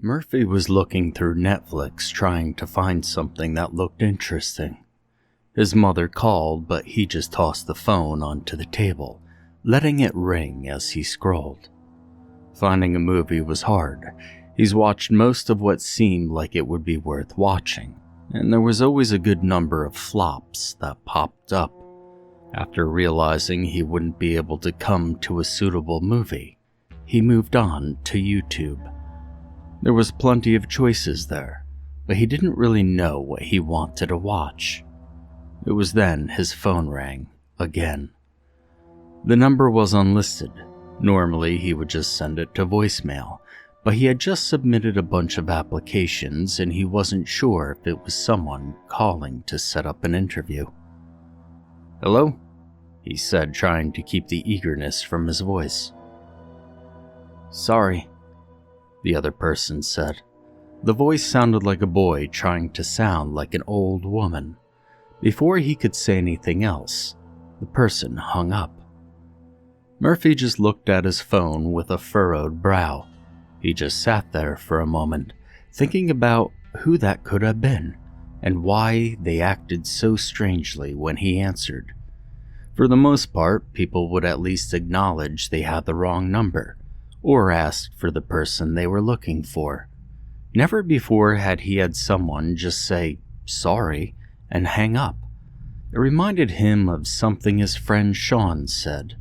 Murphy was looking through Netflix trying to find something that looked interesting. His mother called, but he just tossed the phone onto the table, letting it ring as he scrolled. Finding a movie was hard. He's watched most of what seemed like it would be worth watching, and there was always a good number of flops that popped up. After realizing he wouldn't be able to come to a suitable movie, he moved on to YouTube. There was plenty of choices there, but he didn't really know what he wanted to watch. It was then his phone rang again. The number was unlisted. Normally he would just send it to voicemail, but he had just submitted a bunch of applications and he wasn't sure if it was someone calling to set up an interview. "Hello?" he said, trying to keep the eagerness from his voice. "Sorry," the other person said. The voice sounded like a boy trying to sound like an old woman. Before he could say anything else, the person hung up. Murphy just looked at his phone with a furrowed brow. He just sat there for a moment, thinking about who that could have been, and why they acted so strangely when he answered. For the most part, people would at least acknowledge they had the wrong number, or asked for the person they were looking for. Never before had he had someone just say, "sorry," and hang up. It reminded him of something his friend Sean said.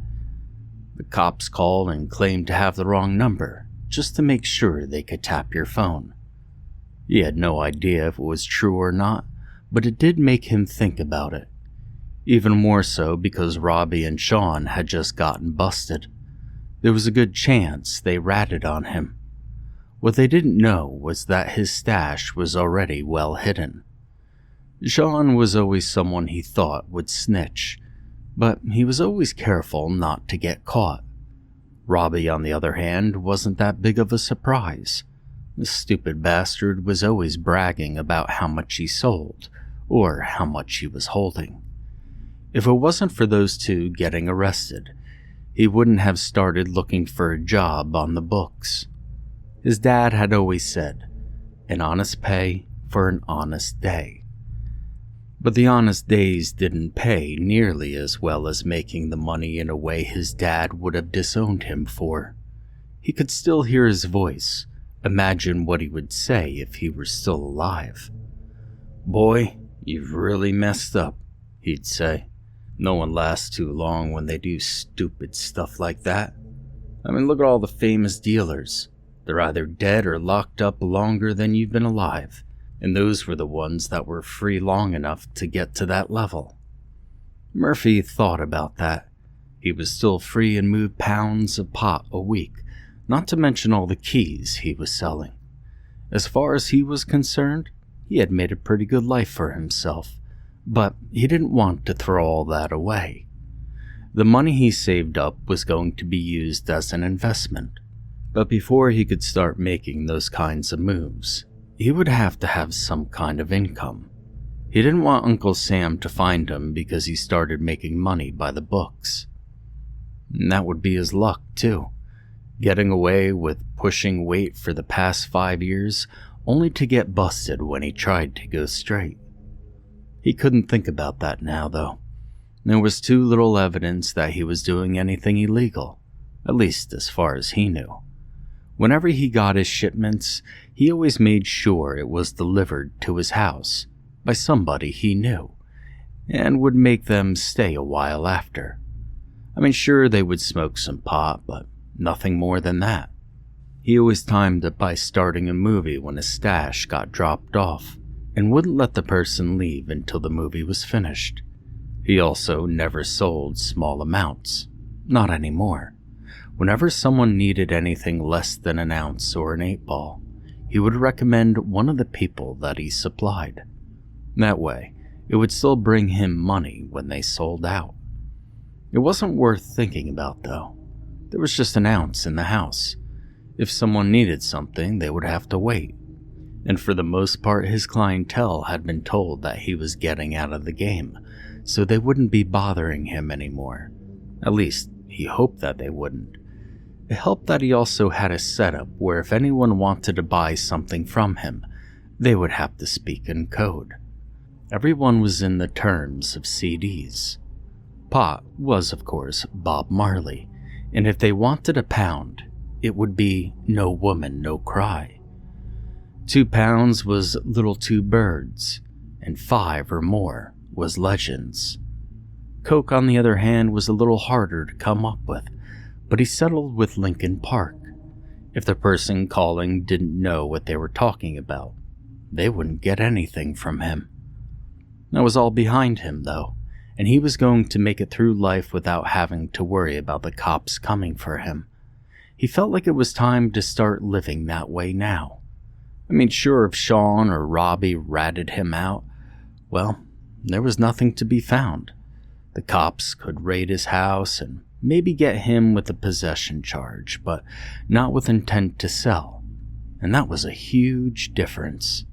The cops called and claimed to have the wrong number, just to make sure they could tap your phone. He had no idea if it was true or not, but it did make him think about it. Even more so because Robbie and Sean had just gotten busted. There was a good chance they ratted on him. What they didn't know was that his stash was already well hidden. Sean was always someone he thought would snitch, but he was always careful not to get caught. Robbie, on the other hand, wasn't that big of a surprise. The stupid bastard was always bragging about how much he sold, or how much he was holding. If it wasn't for those two getting arrested, he wouldn't have started looking for a job on the books. His dad had always said, "An honest pay for an honest day." But the honest days didn't pay nearly as well as making the money in a way his dad would have disowned him for. He could still hear his voice, imagine what he would say if he were still alive. "Boy, you've really messed up," he'd say. "No one lasts too long when they do stupid stuff like that. I mean, look at all the famous dealers. They're either dead or locked up longer than you've been alive, and those were the ones that were free long enough to get to that level." Murphy thought about that. He was still free and moved pounds of pot a week, not to mention all the keys he was selling. As far as he was concerned, he had made a pretty good life for himself, but he didn't want to throw all that away. The money he saved up was going to be used as an investment. But before he could start making those kinds of moves, he would have to have some kind of income. He didn't want Uncle Sam to find him because he started making money by the books. And that would be his luck, too. Getting away with pushing weight for the past 5 years, only to get busted when he tried to go straight. He couldn't think about that now, though. There was too little evidence that he was doing anything illegal, at least as far as he knew. Whenever he got his shipments, he always made sure it was delivered to his house by somebody he knew, and would make them stay a while after. I mean, sure, they would smoke some pot, but nothing more than that. He always timed it by starting a movie when his stash got dropped off, and wouldn't let the person leave until the movie was finished. He also never sold small amounts. Not anymore. Whenever someone needed anything less than an ounce or an 8-ball, he would recommend one of the people that he supplied. That way, it would still bring him money when they sold out. It wasn't worth thinking about, though. There was just an ounce in the house. If someone needed something, they would have to wait. And for the most part, his clientele had been told that he was getting out of the game, so they wouldn't be bothering him anymore. At least, he hoped that they wouldn't. It helped that he also had a setup where if anyone wanted to buy something from him, they would have to speak in code. Everyone was in the terms of CDs. Pot was, of course, Bob Marley, and if they wanted a pound, it would be No Woman, No Cry. 2 pounds was Little Two Birds, and 5 or more was Legends. Coke, on the other hand, was a little harder to come up with, but he settled with Linkin Park. If the person calling didn't know what they were talking about, they wouldn't get anything from him. That was all behind him, though, and he was going to make it through life without having to worry about the cops coming for him. He felt like it was time to start living that way now. I mean, sure, if Sean or Robbie ratted him out, well, there was nothing to be found. The cops could raid his house and maybe get him with a possession charge, but not with intent to sell, and that was a huge difference.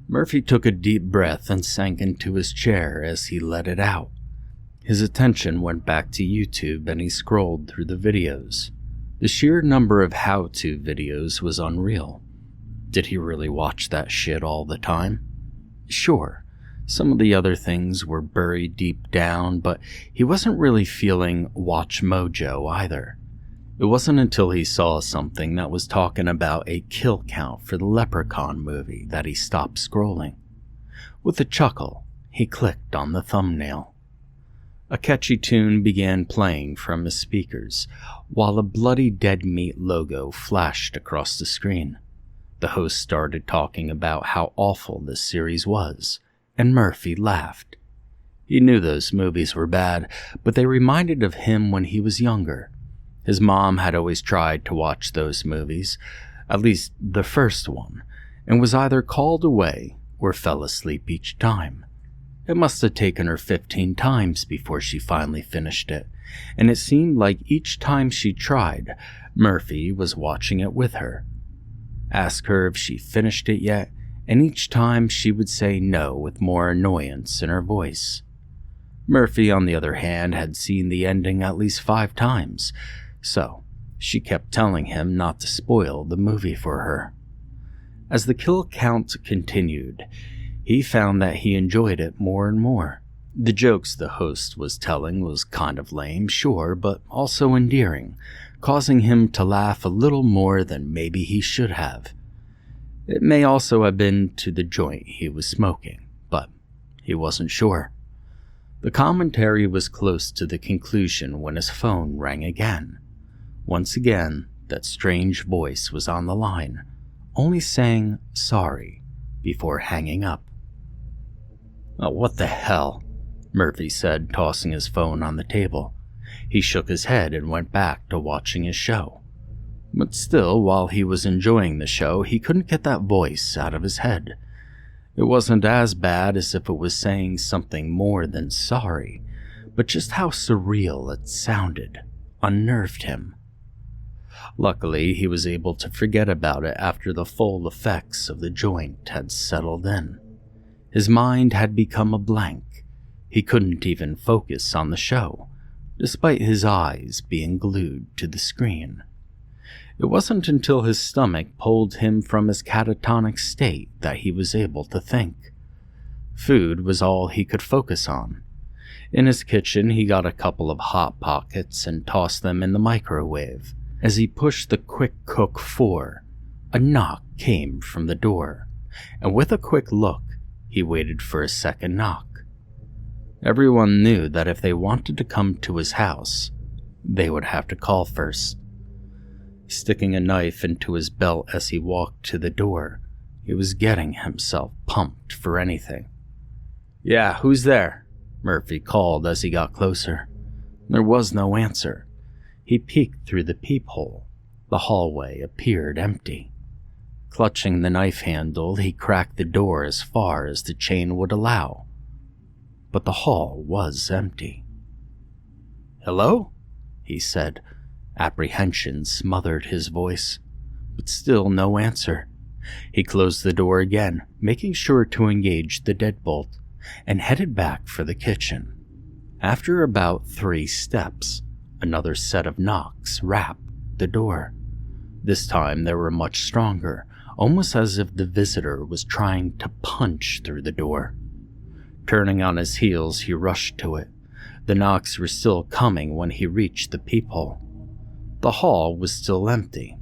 Murphy took a deep breath and sank into his chair as he let it out. His attention went back to YouTube and he scrolled through the videos. The sheer number of how-to videos was unreal. Did he really watch that shit all the time? Sure, some of the other things were buried deep down, but he wasn't really feeling watch mojo either. It wasn't until he saw something that was talking about a kill count for the Leprechaun movie that he stopped scrolling. With a chuckle, he clicked on the thumbnail. A catchy tune began playing from his speakers, while a bloody dead meat logo flashed across the screen. The host started talking about how awful this series was, and Murphy laughed. He knew those movies were bad, but they reminded of him when he was younger. His mom had always tried to watch those movies, at least the first one, and was either called away or fell asleep each time. It must have taken her 15 times before she finally finished it, and it seemed like each time she tried, Murphy was watching it with her. Ask her if she finished it yet, and each time she would say no with more annoyance in her voice. Murphy, on the other hand, had seen the ending at least 5 times, so she kept telling him not to spoil the movie for her. As the kill count continued, he found that he enjoyed it more and more. The jokes the host was telling was kind of lame, sure, but also endearing, causing him to laugh a little more than maybe he should have. It may also have been to the joint he was smoking, but he wasn't sure. The commentary was close to the conclusion when his phone rang again. Once again, that strange voice was on the line, only saying sorry before hanging up. "Oh, what the hell?" Murphy said, tossing his phone on the table. He shook his head and went back to watching his show. But still, while he was enjoying the show, he couldn't get that voice out of his head. It wasn't as bad as if it was saying something more than sorry, but just how surreal it sounded unnerved him. Luckily, he was able to forget about it after the full effects of the joint had settled in. His mind had become a blank. He couldn't even focus on the show, despite his eyes being glued to the screen. It wasn't until his stomach pulled him from his catatonic state that he was able to think. Food was all he could focus on. In his kitchen, he got a couple of Hot Pockets and tossed them in the microwave. As he pushed the Quick Cook 4, a knock came from the door, and with a quick look, he waited for a second knock. Everyone knew that if they wanted to come to his house, they would have to call first. Sticking a knife into his belt as he walked to the door, he was getting himself pumped for anything. "Yeah, who's there?" Murphy called as he got closer. There was no answer. He peeked through the peephole. The hallway appeared empty. Clutching the knife handle, he cracked the door as far as the chain would allow. But the hall was empty. "Hello?" he said. Apprehension smothered his voice, but still no answer. He closed the door again, making sure to engage the deadbolt, and headed back for the kitchen. After about 3 steps, another set of knocks rapped, knocked the door. This time they were much stronger, almost as if the visitor was trying to punch through the door. Turning on his heels, he rushed to it. The knocks were still coming when he reached the peephole. The hall was still empty,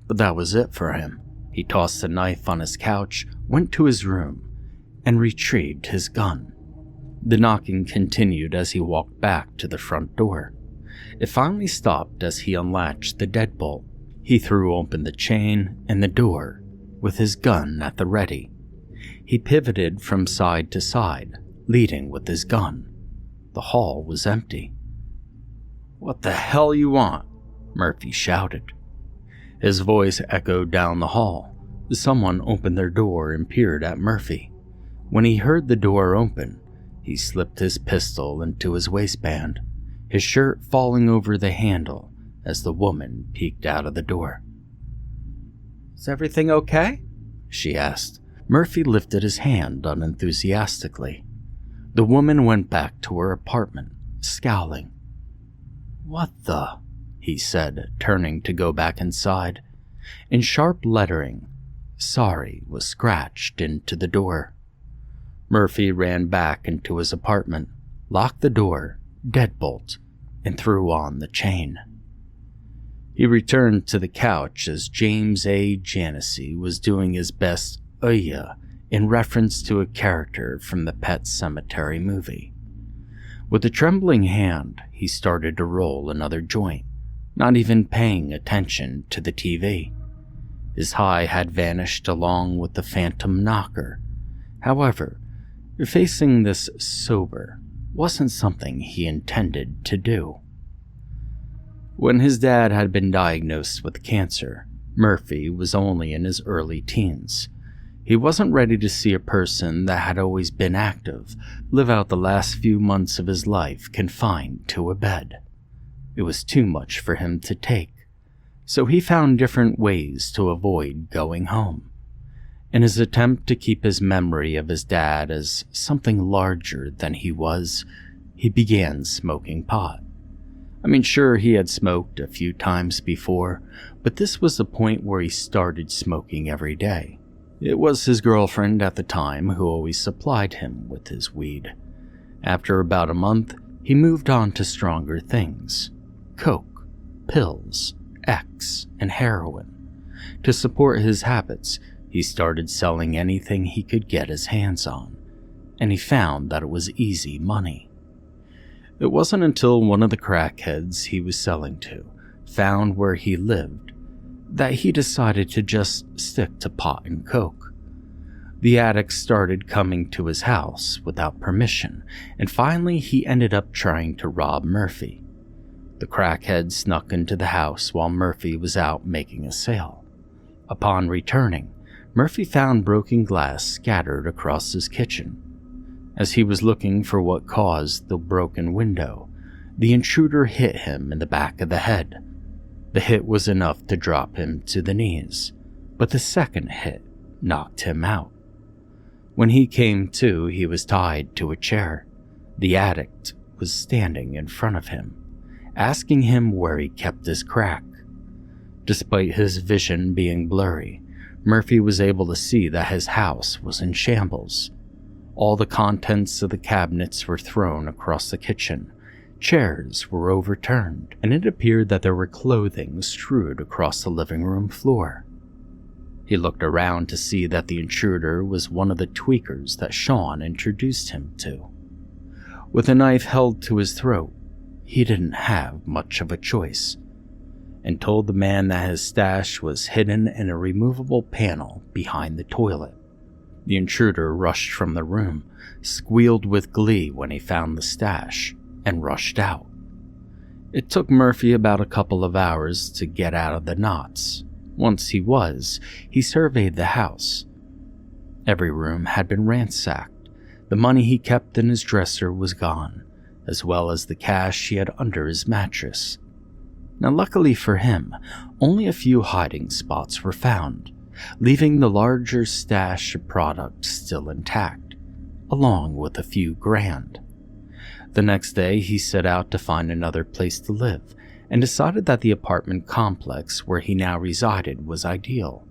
but that was it for him. He tossed the knife on his couch, went to his room, and retrieved his gun. The knocking continued as he walked back to the front door. It finally stopped as he unlatched the deadbolt. He threw open the chain and the door with his gun at the ready. He pivoted from side to side, leading with his gun. The hall was empty. "What the hell you want?" Murphy shouted. His voice echoed down the hall. Someone opened their door and peered at Murphy. When he heard the door open, he slipped his pistol into his waistband, his shirt falling over the handle as the woman peeked out of the door. "Is everything okay?" she asked. Murphy lifted his hand unenthusiastically. The woman went back to her apartment, scowling. "What the?" he said, turning to go back inside. In sharp lettering, "Sorry" was scratched into the door. Murphy ran back into his apartment, locked the door, deadbolt, and threw on the chain. He returned to the couch as James A. Janessi was doing his best in reference to a character from the Pet Sematary movie. With a trembling hand, he started to roll another joint, not even paying attention to the TV. His high had vanished along with the phantom knocker. However, facing this sober wasn't something he intended to do. When his dad had been diagnosed with cancer, Murphy was only in his early teens. He wasn't ready to see a person that had always been active live out the last few months of his life confined to a bed. It was too much for him to take, so he found different ways to avoid going home. In his attempt to keep his memory of his dad as something larger than he was, he began smoking pot. Sure, he had smoked a few times before, but this was the point where he started smoking every day. It was his girlfriend at the time who always supplied him with his weed. After about a month, he moved on to stronger things: coke, pills, X, and heroin. To support his habits, he started selling anything he could get his hands on, and he found that it was easy money. It wasn't until one of the crackheads he was selling to found where he lived that he decided to just stick to pot and coke. The addict started coming to his house without permission, and finally he ended up trying to rob Murphy. The crackhead snuck into the house while Murphy was out making a sale. Upon returning, Murphy found broken glass scattered across his kitchen. As he was looking for what caused the broken window, the intruder hit him in the back of the head. The hit was enough to drop him to the knees, but the second hit knocked him out. When he came to, he was tied to a chair. The addict was standing in front of him, asking him where he kept his crack. Despite his vision being blurry, Murphy was able to see that his house was in shambles. All the contents of the cabinets were thrown across the kitchen. Chairs were overturned, and it appeared that there were clothing strewed across the living room floor. He looked around to see that the intruder was one of the tweakers that Sean introduced him to. With a knife held to his throat, he didn't have much of a choice, and told the man that his stash was hidden in a removable panel behind the toilet. The intruder rushed from the room, squealed with glee when he found the stash, and rushed out. It took Murphy about a couple of hours to get out of the knots. Once he surveyed the house. Every room had been ransacked. The money he kept in his dresser was gone, as well as the cash he had under his mattress. Now, luckily for him, only a few hiding spots were found, leaving the larger stash of product still intact, along with a few grand. The next day, he set out to find another place to live, and decided that the apartment complex where he now resided was ideal.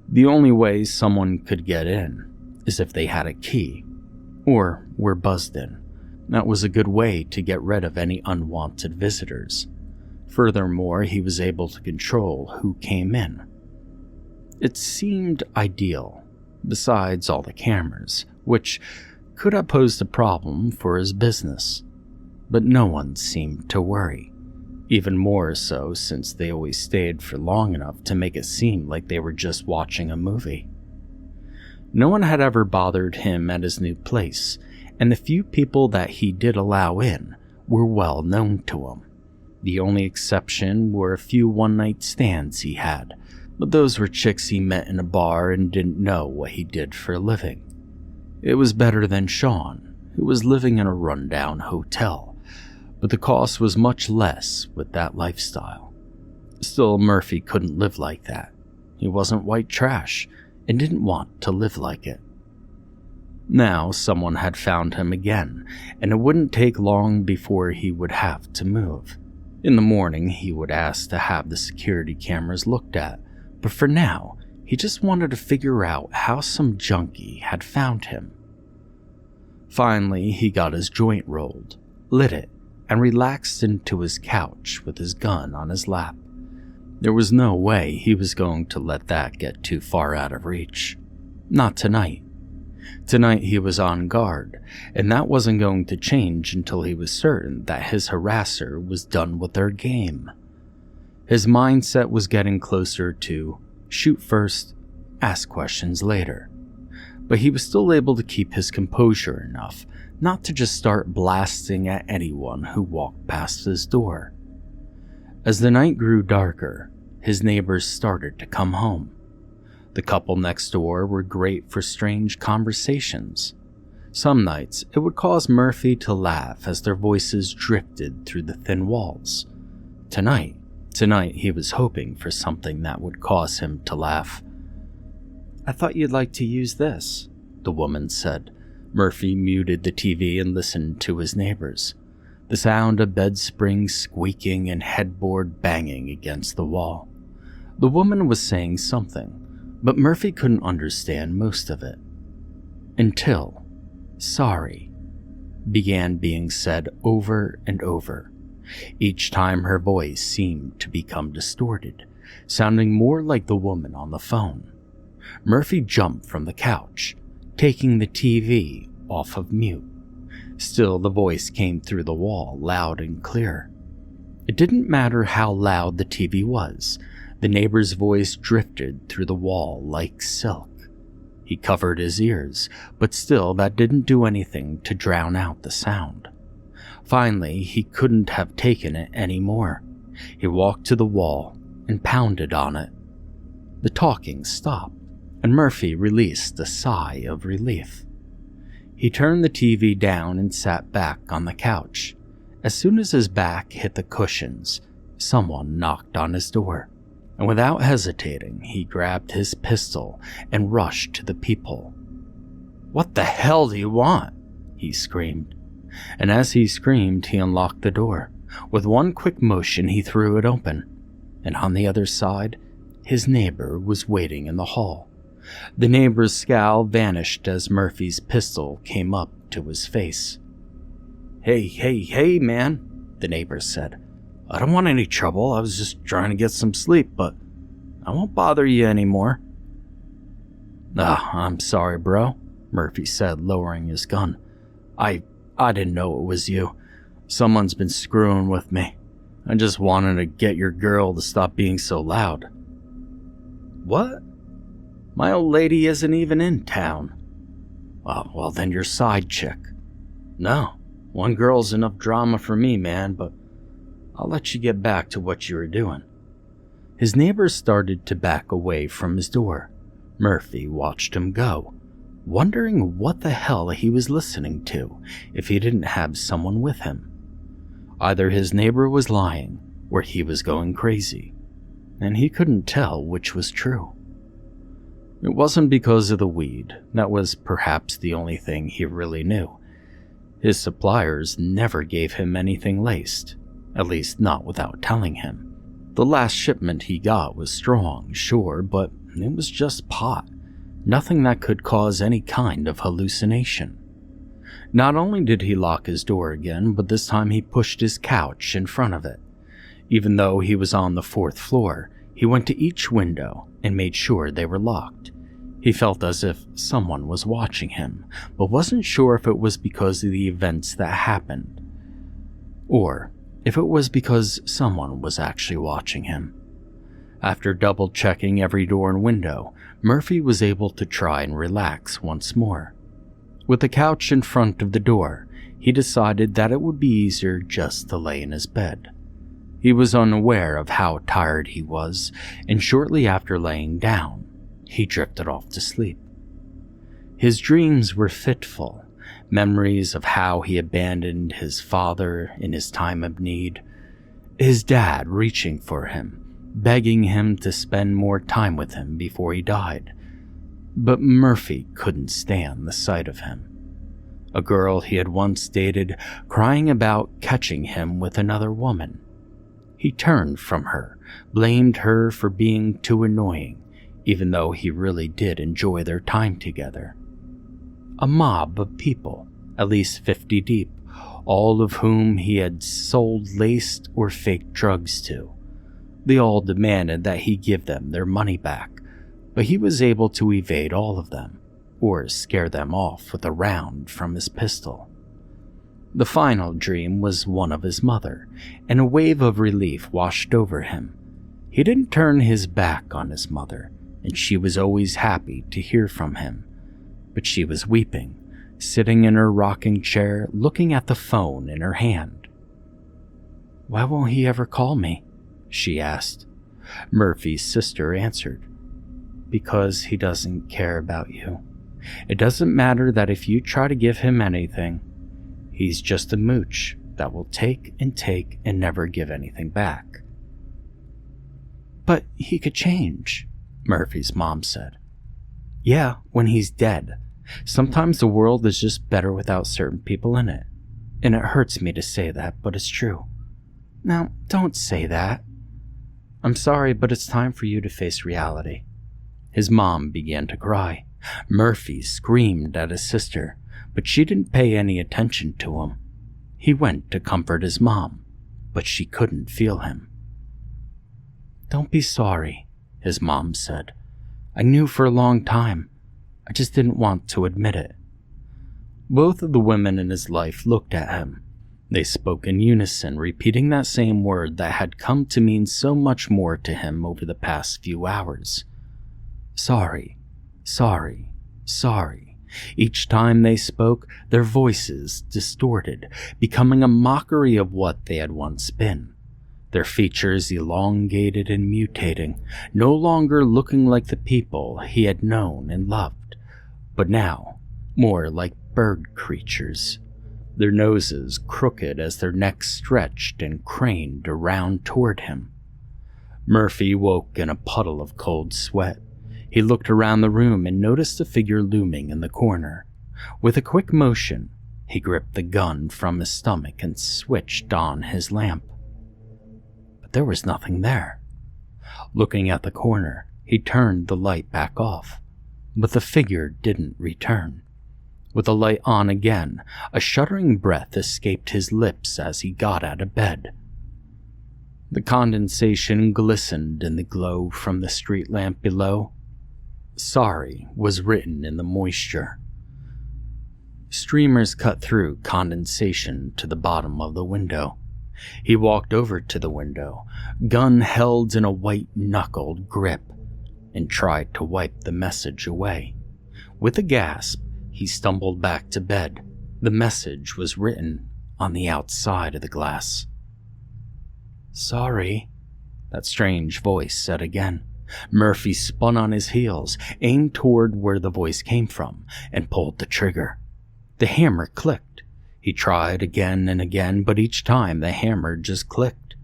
The only way someone could get in is if they had a key, or were buzzed in. That was a good way to get rid of any unwanted visitors. Furthermore, he was able to control who came in. It seemed ideal, besides all the cameras, which could have posed a problem for his business. But no one seemed to worry, even more so since they always stayed for long enough to make it seem like they were just watching a movie. No one had ever bothered him at his new place, and the few people that he did allow in were well known to him. The only exception were a few one-night stands he had, but those were chicks he met in a bar and didn't know what he did for a living. It was better than Sean, who was living in a rundown hotel, but the cost was much less with that lifestyle. Still, Murphy couldn't live like that. He wasn't white trash and didn't want to live like it. Now someone had found him again, and it wouldn't take long before he would have to move. In the morning, he would ask to have the security cameras looked at, but for now, he just wanted to figure out how some junkie had found him. Finally, he got his joint rolled, lit it, and relaxed into his couch with his gun on his lap. There was no way he was going to let that get too far out of reach. Not tonight. Tonight he was on guard, and that wasn't going to change until he was certain that his harasser was done with their game. His mindset was getting closer to shoot first, ask questions later. But he was still able to keep his composure enough not to just start blasting at anyone who walked past his door. As the night grew darker, his neighbors started to come home. The couple next door were great for strange conversations. Some nights, it would cause Murphy to laugh as their voices drifted through the thin walls. Tonight he was hoping for something that would cause him to laugh. "I thought you'd like to use this," the woman said. Murphy muted the TV and listened to his neighbors. The sound of bed springs squeaking and headboard banging against the wall. The woman was saying something, but Murphy couldn't understand most of it. Until "sorry" began being said over and over. Each time her voice seemed to become distorted, sounding more like the woman on the phone. Murphy jumped from the couch, taking the TV off of mute. Still, the voice came through the wall loud and clear. It didn't matter how loud the TV was. The neighbor's voice drifted through the wall like silk. He covered his ears, but still that didn't do anything to drown out the sound. Finally, he couldn't have taken it anymore. He walked to the wall and pounded on it. The talking stopped, and Murphy released a sigh of relief. He turned the TV down and sat back on the couch. As soon as his back hit the cushions, someone knocked on his door, and without hesitating, he grabbed his pistol and rushed to the peephole. "What the hell do you want?" he screamed. And as he screamed, he unlocked the door. With one quick motion, he threw it open, and on the other side, his neighbor was waiting in the hall. The neighbor's scowl vanished as Murphy's pistol came up to his face. Hey, man," the neighbor said. "I don't want any trouble. I was just trying to get some sleep, but I won't bother you anymore." "I'm sorry, bro," Murphy said, lowering his gun. I didn't know it was you. Someone's been screwing with me. I just wanted to get your girl to stop being so loud." "What? My old lady isn't even in town." Well, then your side chick." "No, one girl's enough drama for me, man, but I'll let you get back to what you were doing." His neighbor started to back away from his door. Murphy watched him go, wondering what the hell he was listening to if he didn't have someone with him. Either his neighbor was lying or he was going crazy, and he couldn't tell which was true. It wasn't because of the weed. That was perhaps the only thing he really knew. His suppliers never gave him anything laced. at least not without telling him. The last shipment he got was strong, sure, but it was just pot. Nothing that could cause any kind of hallucination. Not only did he lock his door again, but this time he pushed his couch in front of it. Even though he was on the 4th floor, he went to each window and made sure they were locked. He felt as if someone was watching him, but wasn't sure if it was because of the events that happened, or if it was because someone was actually watching him. After double-checking every door and window, Murphy was able to try and relax once more. With the couch in front of the door, he decided that it would be easier just to lay in his bed. He was unaware of how tired he was, and shortly after laying down, he drifted off to sleep. His dreams were fitful, memories of how he abandoned his father in his time of need, his dad reaching for him, begging him to spend more time with him before he died. But Murphy couldn't stand the sight of him. A girl he had once dated crying about catching him with another woman. He turned from her, blamed her for being too annoying, even though he really did enjoy their time together. A mob of people, at least 50 deep, all of whom he had sold laced or fake drugs to. They all demanded that he give them their money back, but he was able to evade all of them, or scare them off with a round from his pistol. The final dream was one of his mother, and a wave of relief washed over him. He didn't turn his back on his mother, and she was always happy to hear from him. But she was weeping, sitting in her rocking chair, looking at the phone in her hand. "Why won't he ever call me?" she asked. Murphy's sister answered, "Because he doesn't care about you. It doesn't matter that if you try to give him anything, he's just a mooch that will take and never give anything back." "But he could change," Murphy's mom said. "Yeah, when he's dead. Sometimes the world is just better without certain people in it. And it hurts me to say that, but it's true." "Now, don't say that." "I'm sorry, but it's time for you to face reality." His mom began to cry. Murphy screamed at his sister, but she didn't pay any attention to him. He went to comfort his mom, but she couldn't feel him. "Don't be sorry," his mom said. "I knew for a long time. I just didn't want to admit it." Both of the women in his life looked at him. They spoke in unison, repeating that same word that had come to mean so much more to him over the past few hours. Sorry, sorry, sorry. Each time they spoke, their voices distorted, becoming a mockery of what they had once been. Their features elongated and mutating, no longer looking like the people he had known and loved, but now more like bird creatures. Their noses crooked as their necks stretched and craned around toward him. Murphy woke in a puddle of cold sweat. He looked around the room and noticed a figure looming in the corner. With a quick motion, he gripped the gun from his stomach and switched on his lamp. But there was nothing there. Looking at the corner, he turned the light back off, but the figure didn't return. With the light on again, a shuddering breath escaped his lips as he got out of bed. The condensation glistened in the glow from the street lamp below. Sorry was written in the moisture. Streamers cut through condensation to the bottom of the window. He walked over to the window, gun held in a white-knuckled grip, and tried to wipe the message away. With a gasp, he stumbled back to bed. The message was written on the outside of the glass. "Sorry," that strange voice said again. Murphy spun on his heels, aimed toward where the voice came from, and pulled the trigger. The hammer clicked. He tried again and again, but each time the hammer just clicked.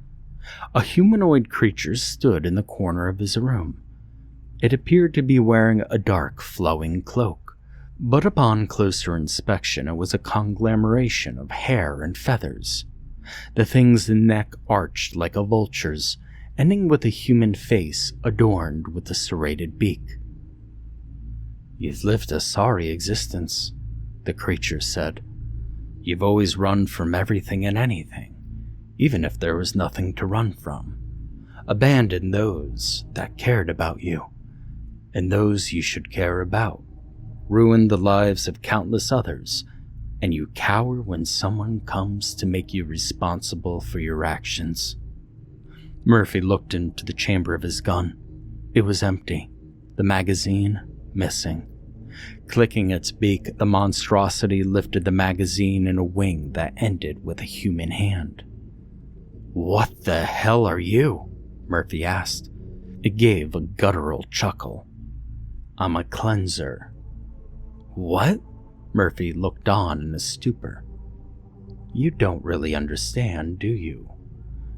A humanoid creature stood in the corner of his room. It appeared to be wearing a dark, flowing cloak, but upon closer inspection it was a conglomeration of hair and feathers. The thing's neck arched like a vulture's, ending with a human face adorned with a serrated beak. "You've lived a sorry existence," the creature said. "You've always run from everything and anything, even if there was nothing to run from. Abandoned those that cared about you, and those you should care about. Ruined the lives of countless others, and you cower when someone comes to make you responsible for your actions." Murphy looked into the chamber of his gun. It was empty, the magazine missing. Clicking its beak, the monstrosity lifted the magazine in a wing that ended with a human hand. "What the hell are you?" Murphy asked. It gave a guttural chuckle. "I'm a cleanser." "What?" Murphy looked on in a stupor. "You don't really understand, do you?"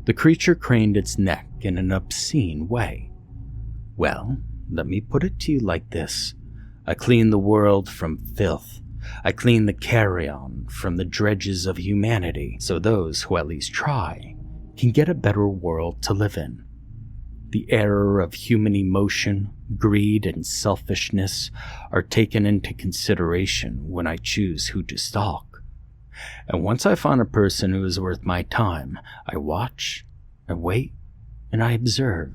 The creature craned its neck in an obscene way. "Well, let me put it to you like this. I clean the world from filth. I clean the carrion from the dredges of humanity, so those who at least try can get a better world to live in. The error of human emotion, greed, and selfishness are taken into consideration when I choose who to stalk. And once I find a person who is worth my time, I watch, I wait, and I observe.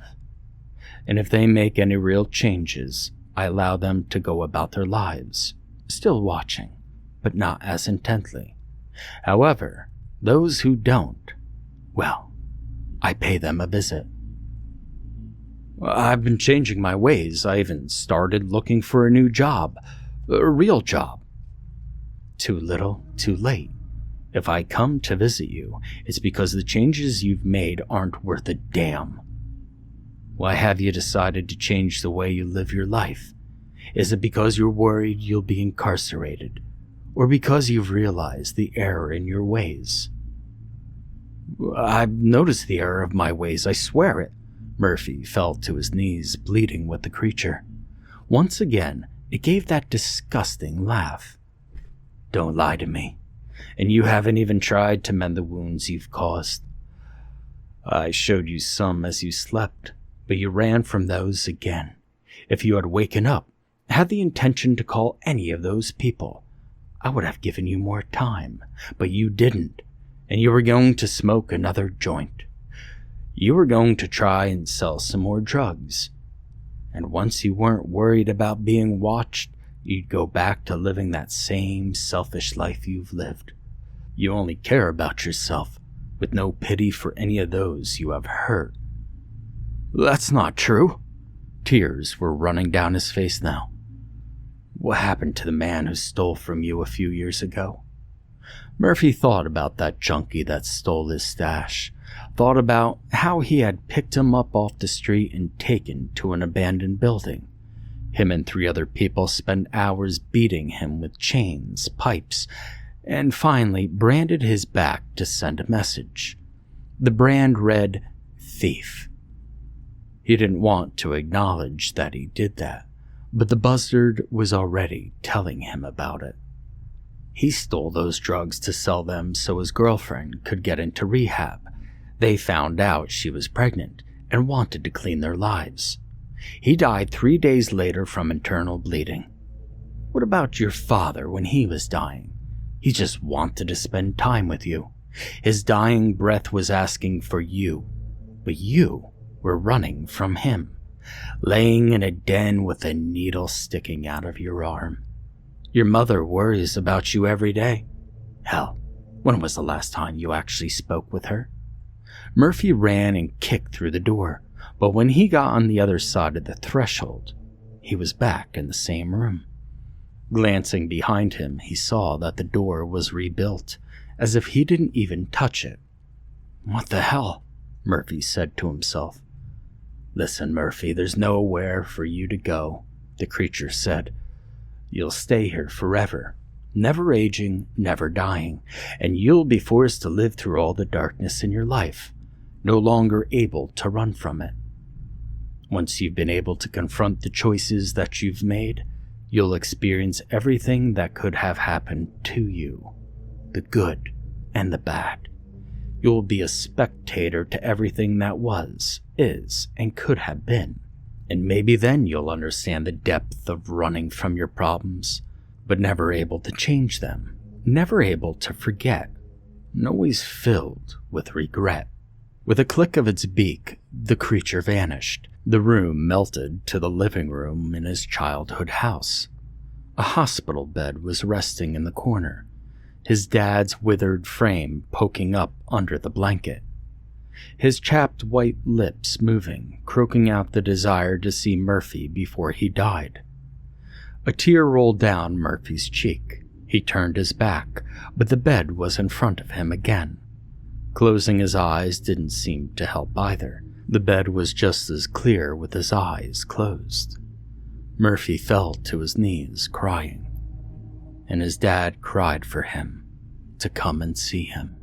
And if they make any real changes, I allow them to go about their lives, still watching, but not as intently. However, those who don't, well, I pay them a visit. I've been changing my ways. I even started looking for a new job, a real job." "Too little, too late. If I come to visit you, it's because the changes you've made aren't worth a damn. Why have you decided to change the way you live your life? Is it because you're worried you'll be incarcerated, or because you've realized the error in your ways?" "I've noticed the error of my ways, I swear it." Murphy fell to his knees, bleeding with the creature. Once again, it gave that disgusting laugh. "Don't lie to me. And you haven't even tried to mend the wounds you've caused. I showed you some as you slept, but you ran from those again. If you had waken up, had the intention to call any of those people, I would have given you more time, but you didn't, and you were going to smoke another joint. You were going to try and sell some more drugs. And once you weren't worried about being watched, you'd go back to living that same selfish life you've lived. You only care about yourself, with no pity for any of those you have hurt." "That's not true." Tears were running down his face now. "What happened to the man who stole from you a few years ago?" Murphy thought about that junkie that stole his stash, thought about how he had picked him up off the street and taken to an abandoned building. Him and 3 other people spent hours beating him with chains, pipes, and finally branded his back to send a message. The brand read, "Thief." He didn't want to acknowledge that he did that, but the buzzard was already telling him about it. He stole those drugs to sell them so his girlfriend could get into rehab. They found out she was pregnant and wanted to clean their lives. He died 3 days later from internal bleeding. What about your father when he was dying? He just wanted to spend time with you. His dying breath was asking for you, but you were running from him, laying in a den with a needle sticking out of your arm. Your mother worries about you every day. Hell, when was the last time you actually spoke with her? Murphy ran and kicked through the door, but when he got on the other side of the threshold, he was back in the same room. Glancing behind him, he saw that the door was rebuilt, as if he didn't even touch it. "What the hell?" Murphy said to himself. "Listen, Murphy, there's nowhere for you to go," the creature said. "You'll stay here forever, never aging, never dying, and you'll be forced to live through all the darkness in your life, no longer able to run from it. Once you've been able to confront the choices that you've made, you'll experience everything that could have happened to you, the good and the bad. You'll be a spectator to everything that was, is, and could have been. And maybe then you'll understand the depth of running from your problems, but never able to change them, never able to forget, and always filled with regret. With a click of its beak, the creature vanished. The room melted to the living room in his childhood house. A hospital bed was resting in the corner, his dad's withered frame poking up under the blanket. His chapped white lips moving, croaking out the desire to see Murphy before he died. A tear rolled down Murphy's cheek. He turned his back, but the bed was in front of him again. Closing his eyes didn't seem to help either. The bed was just as clear with his eyes closed. Murphy fell to his knees, crying, and his dad cried for him to come and see him.